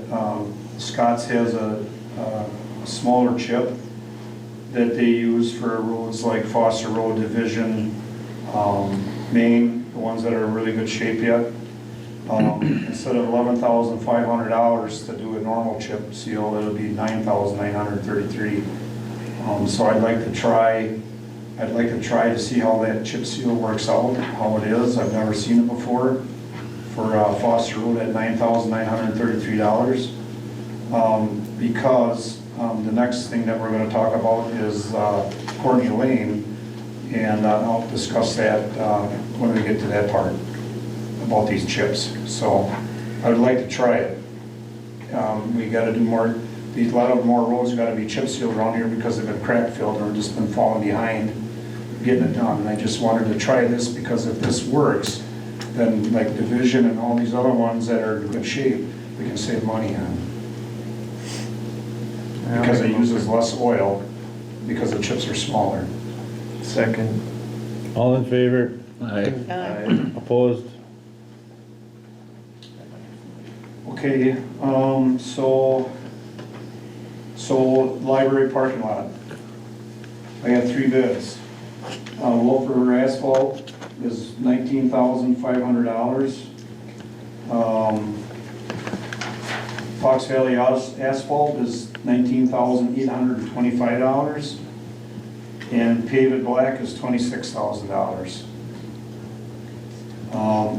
Scott's has a smaller chip that they use for roads like Foster Road, Division, Main, the ones that are in really good shape yet. Instead of $11,500 to do a normal chip seal, it'll be $9,933. So I'd like to try to see how that chip seal works out, how it is. I've never seen it before for Foster Road at $9,933. Because the next thing that we're going to talk about is Courtney Lane, and I'll discuss that when we get to that part about these chips. So I would like to try it. We got to do more. A lot of more roads got to be chip sealed around here because they've been crack filled or just been falling behind getting it done. And I just wanted to try this because if this works, then like Division and all these other ones that are in good shape, we can save money on. Because it uses less oil because the chips are smaller. Second. All in favor? Aye. Aye. Opposed? Okay, so library parking lot. I got 3 bids. Wolf River Asphalt is $19,500. Fox Valley Asphalt is $19,825. And Pave It Black is $26,000.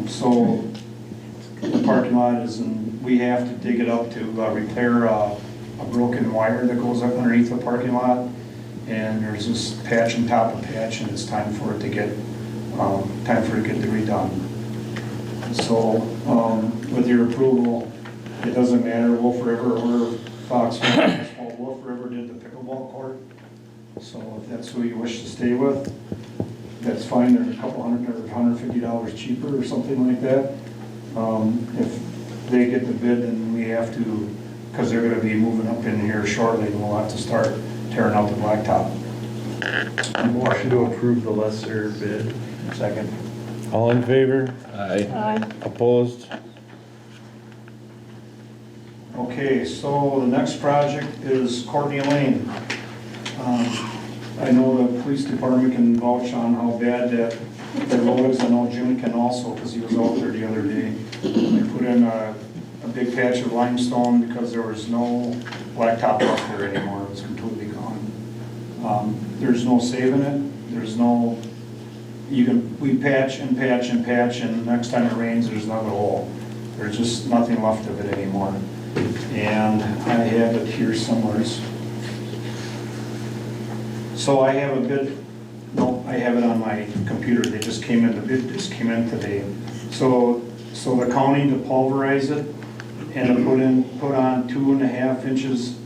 So the parking lot is we have to dig it up to repair a broken wire that goes up underneath the parking lot. And there's this patch on top of patch, and it's time for it to get redone. So with your approval, it doesn't matter Wolf River or Fox Valley. Wolf River did the pickleball court. So if that's who you wish to stay with, that's fine. They're a couple $100 or $150 cheaper or something like that. If they get the bid, then we have to, because they're going to be moving up in here shortly, and we'll have to start tearing out the blacktop. Motion to approve the lesser bid. second. All in favor? Aye. Aye. Opposed? Okay, so the next project is Courtney Lane. I know the police department can vouch on how bad that road is. I know Jim can also, because he was out there the other day. They put in a big patch of limestone because there was no blacktop up there anymore. It was completely gone. There's no saving it. There's no, we patch and patch and patch, and the next time it rains, there's another hole. There's just nothing left of it anymore. And I have it here somewhere. So I have a bid, no, I have it on my computer. They just came in, the bid just came in today. So the county to pulverize it and to put on 2.25 inches,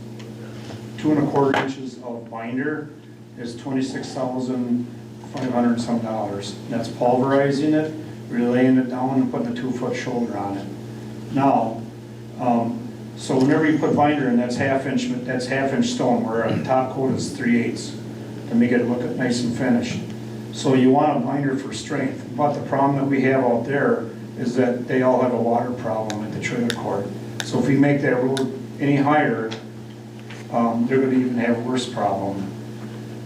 2 1/4 inches of binder is $26,500 and some dollars. That's pulverizing it, relaying it down and putting a 2-foot shoulder on it. Now, so whenever you put binder in, that's half-inch stone, where a top coat is 3/8 to make it look nice and finished. So you want a binder for strength, but the problem that we have out there is that they all have a water problem at the trailer court. So if we make that road any higher, they're gonna even have a worse problem.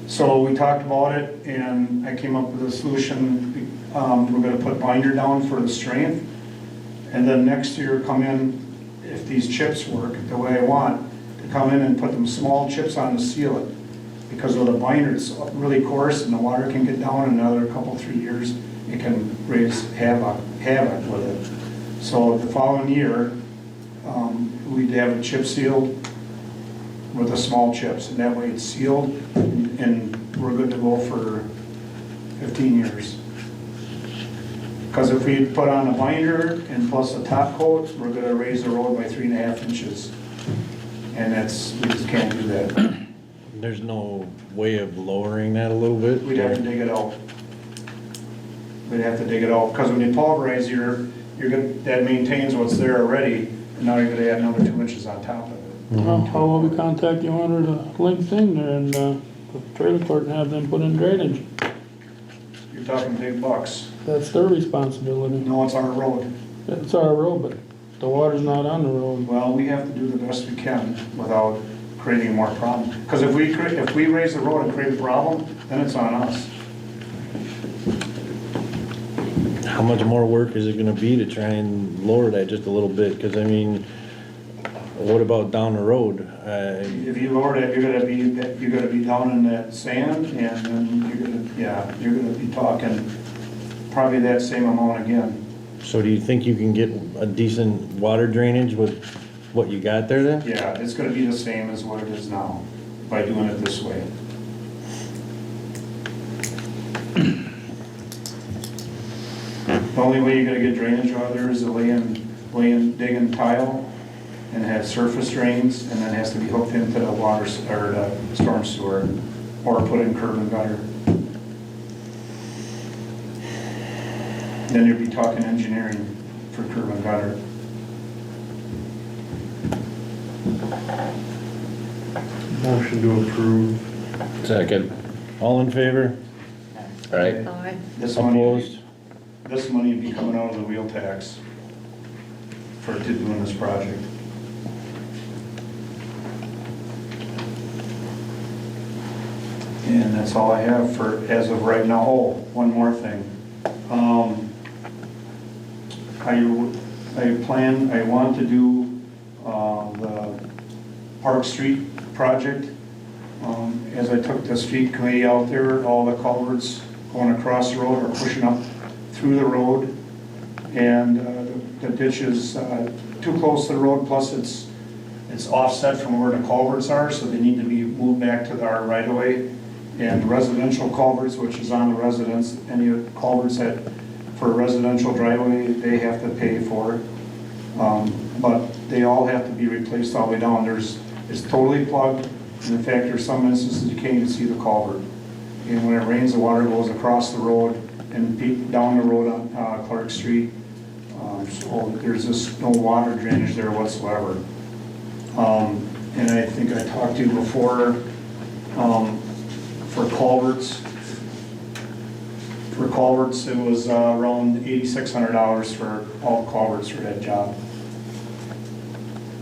So we talked about it, and I came up with a solution. We're gonna put binder down for the strength, and then next year come in, if these chips work the way I want, to come in and put them small chips on to seal it. Because of the binder, it's really coarse, and the water can get down in another couple, 3 years, it can raise havoc with it. So the following year, we'd have it chip sealed with the small chips, and that way it's sealed, and we're good to go for 15 years. Because if we put on a binder and plus a top coat, we're gonna raise the road by 3.5 inches. And we just can't do that. There's no way of lowering that a little bit? We'd have to dig it out. Because when you pulverize, that maintains what's there already, and now you're gonna add another 2 inches on top of it. How will we contact the owner to link thing there and, the trailer court and have them put in drainage? You're talking big bucks. That's their responsibility. No, it's our road. It's our road, but the water's not on the road. Well, we have to do the best we can without creating more problem. Because if we raise the road and create a problem, then it's on us. How much more work is it gonna be to try and lower that just a little bit? Because I mean, what about down the road? If you lower that, you're gonna be down in that sand, and then you're gonna be talking probably that same amount again. So do you think you can get a decent water drainage with what you got there then? Yeah, it's gonna be the same as what it is now, by doing it this way. The only way you're gonna get drainage out of there is to digging tile and have surface drains, and then it has to be hooked into the water, or the storm sewer, or put in curb and gutter. Then you'd be talking engineering for curb and gutter. Motion to approve. Second. All in favor? All right. Aye. This Opposed? money would be coming out of the wheel tax for doing this project. And that's all I have for, as of right now. Oh, one more thing. I want to do the Park Street project. As I took the street committee out there, all the culverts going across the road are pushing up through the road, and the ditch is too close to the road, plus it's offset from where the culverts are, so they need to be moved back to our right-of-way. And residential culverts, which is on the residents, any culverts that, for a residential driveway, they have to pay for it. But they all have to be replaced all the way down. It's totally plugged, and in fact, there's some instances you can't even see the culvert. And when it rains, the water goes across the road and down the road on Clark Street. So there's just no water drainage there whatsoever. And I think I talked to you before, for culverts, it was around $8,600 for all culverts for that job.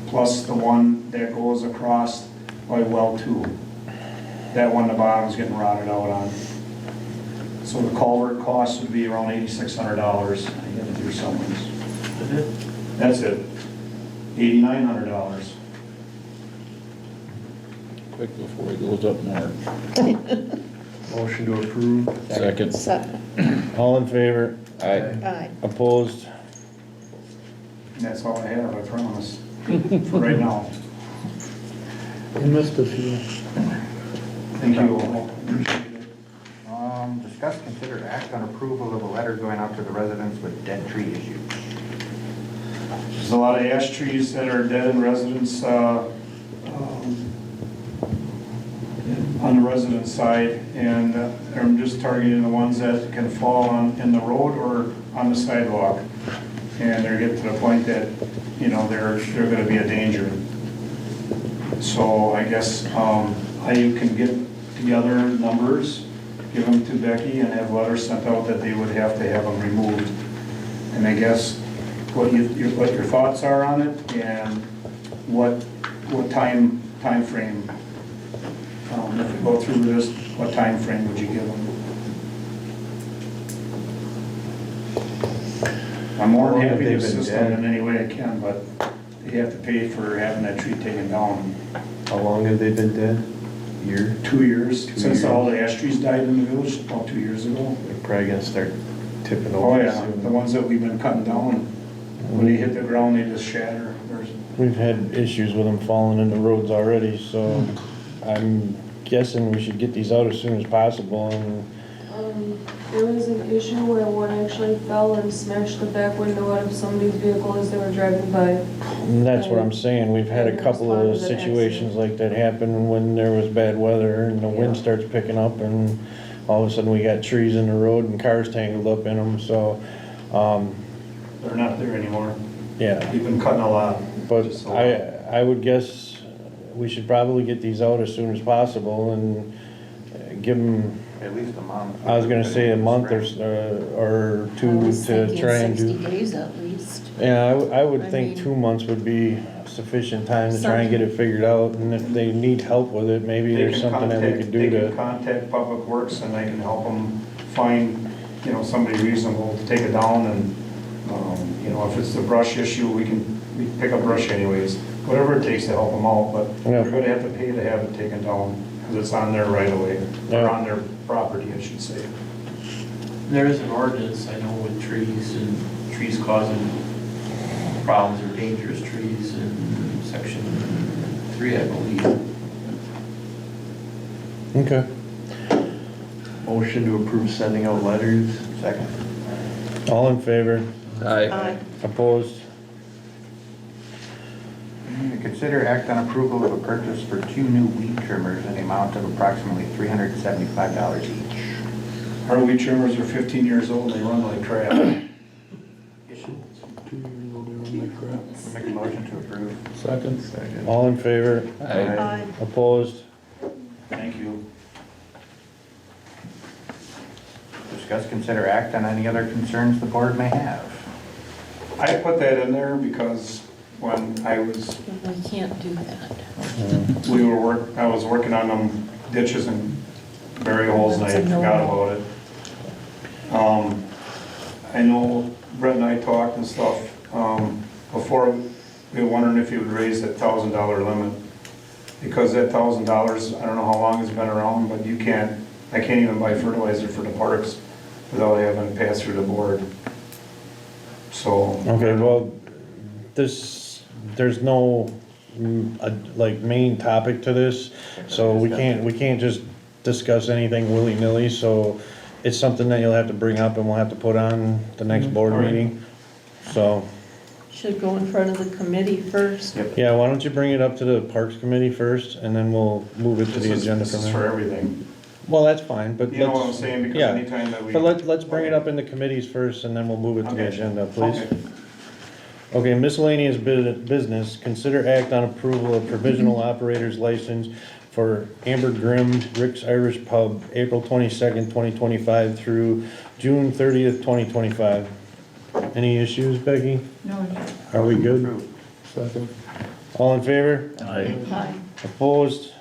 Plus the one that goes across by well 2. That one, the bottom is getting rotted out on. So the culvert cost would be around $8,600. I get it through someone's. That's it. $8,900. Quick before he goes up north. Motion to approve. Second. Second. All in favor? Aye. Aye. Opposed? And that's all I have, I promise, for right now. I missed a few. Thank you all. Discuss, consider, act on approval of a letter going out to the residents with dead tree issues. There's a lot of ash trees that are dead in residents, on on the resident side, and I'm just targeting the ones that can fall in the road or on the sidewalk. And they're getting to the point that, you know, they're gonna be a danger. So I guess, I can get together numbers, give them to Becky, and have letters sent out that they would have to have them removed. And I guess what your thoughts are on it, and what time frame. If we go through this, what time frame would you give them? I'm more than happy to assist them in any way I can, but they have to pay for having that tree taken down. How long have they been dead? Year? 2 years, since years. all the ash trees died in the village, about 2 years ago. They're probably gonna start tipping Oh over yeah, soon. the ones that we've been cutting down, when they hit the ground, they just shatter. We've had issues with them falling in the roads already, so I'm guessing we should get these out as soon as possible. And There was an issue where one actually fell and smashed the back window out of somebody's vehicle as they were driving by. that's what I'm saying. We've had a couple of situations like that happen when there was bad weather and the wind starts picking up, and all of a sudden we got trees in the road and cars tangled up in them, so, They're not there anymore. yeah. We've been cutting a lot. But I would guess we should probably get these out as soon as possible and give them, At least a month. I was gonna say a month or I two was to thinking try and 60 do. days at least. Yeah, I would I think mean- 2 months would be sufficient time to try and get it figured out, and if they need help with it, maybe They there's can something that we contact- could do They to. can contact Public Works, and they can help them find, you know, somebody reasonable to take it down, and, you know, if it's the brush issue, we pick up brush anyways, whatever it takes to help them out, but Yeah. they're gonna have to pay to have it taken down, because it's on their right of way, or Yeah. on their property, I should say. There is an ordinance, I know, with trees and trees causing problems or dangerous trees in section 3, I believe. Okay. Motion to approve sending out letters. Second. All in favor? Aye. Opposed? To consider act on approval of a purchase for 2 new weed trimmers in the amount of approximately $375 each. Our weed trimmers are 15 years old, and they run like crap. Make a motion to approve. Second. All in favor? Aye. Opposed? Thank you. Discuss, consider act on any other concerns the board may have. I put that in there because when I was We can't do that. I was working on them ditches and bury holes, and I That's a no-no. forgot about it. I know Brett and I talked and stuff, before, we were wondering if he would raise that $1,000 limit. Because that $1,000, I don't know how long it's been around, but I can't even buy fertilizer for the parks without having it pass through the board. So. Okay, well, there's no, like, main topic to this, so we can't just discuss anything willy-nilly, so it's something that you'll have to bring up and we'll have to put on the next board All right. meeting, so. Should go in front of the committee first. Yeah, why don't you bring it up to the Parks Committee first, and then we'll move it to the agenda This from is for there. everything. Well, that's fine, but You know what I'm let's, saying, because yeah. anytime that we. but let's bring it up in the committees first, and then we'll move it to the Okay. agenda, please. Okay. Okay, miscellaneous business, consider act on approval of provisional operator's license for Amber Grimm Rick's Irish Pub, April 22nd, 2025 through June 30th, 2025. Any issues, Becky? No, Are we good? Second. All in favor? Aye. Aye. Opposed?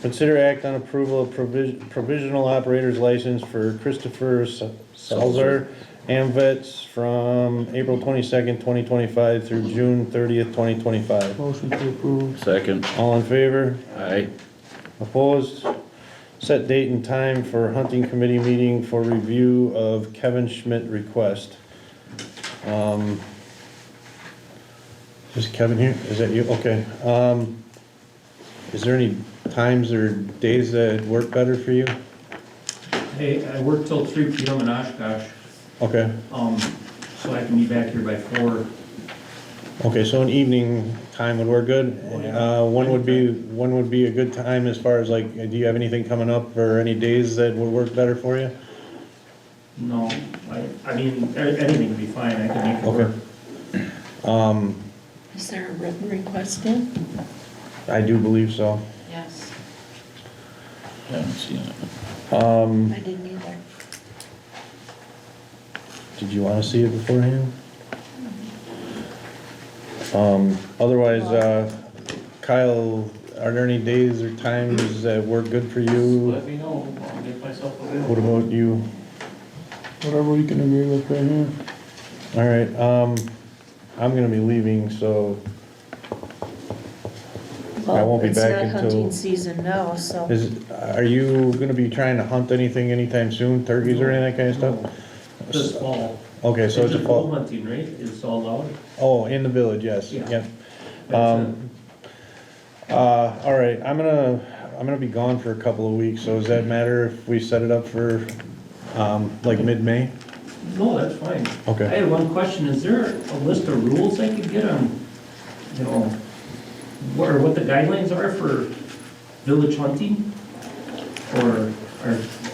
Consider act on approval of provisional operator's license for Christopher Salzer, AMVets, from April 22nd, 2025 through June 30th, 2025. Motion to approve. Second. All in favor? Aye. Opposed? Set date and time for hunting committee meeting for review of Kevin Schmidt request. Is Kevin here? Is that you? Okay. Is there any times or days that work better for you? Hey, I work till 3 PM in Oshkosh, Okay. so I can be back here by 4. Okay, so an evening time would work good. When would be a good time as far as like, do you have anything coming up or any days that would work better for you? No, I mean, anything would be fine, I can make it work. Okay. Is there a written request in? I do believe so. Yes. Haven't seen it. I didn't either. Did you wanna see it beforehand? Otherwise, Kyle, are there any days or times that work good for you? Let me know, I'll make myself available. What about you? Whatever we can agree with right here. All right, I'm gonna be leaving, so I won't be back It's not until. hunting season now, so. Are you gonna be trying to hunt anything anytime soon, turkeys or any of that kind of stuff? This fall. Okay, so it's a bow fall, hunting, right? It's all allowed? oh, in the village, yes, Yeah. yep. That's it. All right, I'm gonna be gone for a couple of weeks, so does that matter if we set it up for, like mid-May? No, that's fine. Okay. I had one question, is there a list of rules I could get on, you know, what the guidelines are for village hunting? Or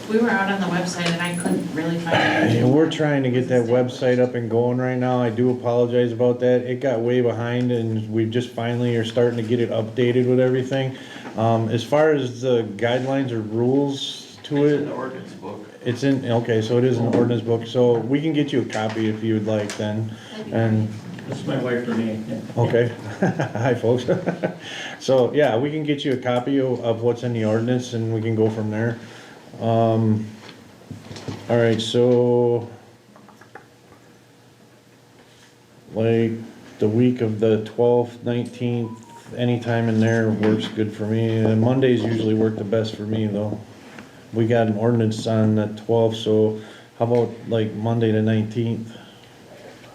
We were out on the website and I couldn't really find it. Yeah, we're trying to get that website up and going right now. I do apologize about that. It got way behind and we just finally are starting to get it updated with everything. As far as the guidelines or rules to It's in it, the ordinance book. it's in, okay, so it is an ordinance book, so we can get you a copy if you would like then. And, this is my wife Renee. Yeah. okay, hi folks. So, yeah, we can get you a copy of what's in the ordinance and we can go from there. All right, so like the week of the 12th, 19th, anytime in there works good for me. And Mondays usually work the best for me though. We got an ordinance on the 12th, so how about like Monday the 19th?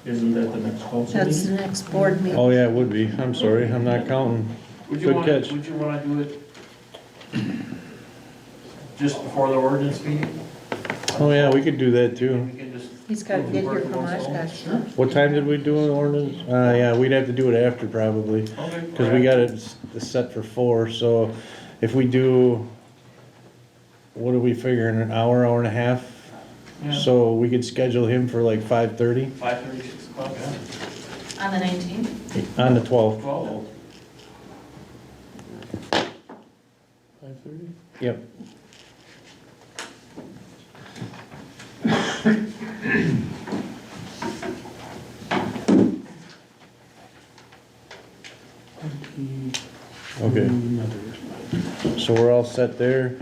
Isn't that the next council That's the meeting? next board meeting. Oh yeah, it would be. I'm sorry, I'm not counting. Would you Good want, catch. would you wanna do it just before the ordinance meeting? Oh yeah, we could do that too. We can just. He's got to get here from Oshkosh. What time did we do an ordinance? Yeah, we'd have to do it after probably. Okay. Cause we got it set for 4, so if we do, what do we figure, in an hour, hour and a half? Yeah. So we could schedule him for like 5:30 5:30, 6 o'clock, yeah. On the 19th? on the 12th. 12. 5:30? Yep. Okay, so we're all set there.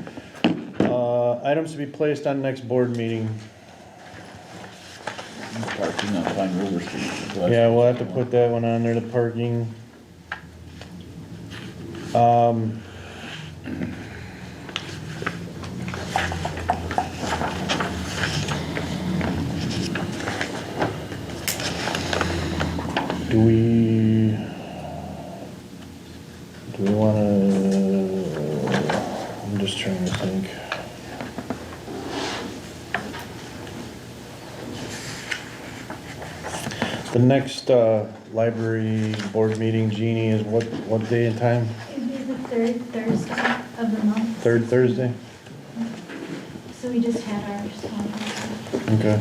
Items to be placed on next board meeting. Parking on Pine River Street. Yeah, we'll have to put that one on there, the parking. Do we wanna, I'm just trying to think. The next, library board meeting, Jeannie, is what day and time? It'd be the third Thursday of the month. Third Thursday? So we just had ours. Okay.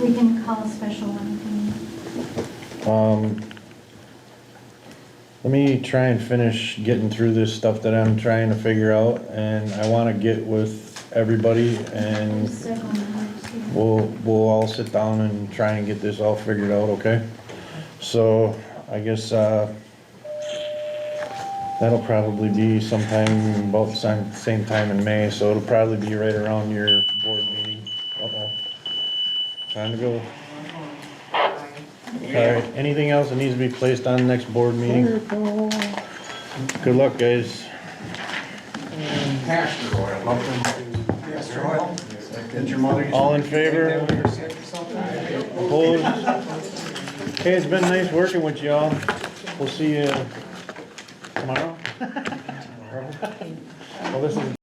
We can call a special one if we need. Let me try and finish getting through this stuff that I'm trying to figure out, and I wanna get with everybody and There's several members here. we'll all sit down and try and get this all figured out, okay? So, I guess, that'll probably be sometime about the same time in May, so it'll probably be right around your board meeting. Uh-oh. Time to go. Alright, anything else that needs to be placed on the next board meeting? Good luck, guys. Pastor oil. Pastor oil? Get your mother. All in favor? Opposed? Hey, it's been nice working with y'all. We'll see you tomorrow. Well, this is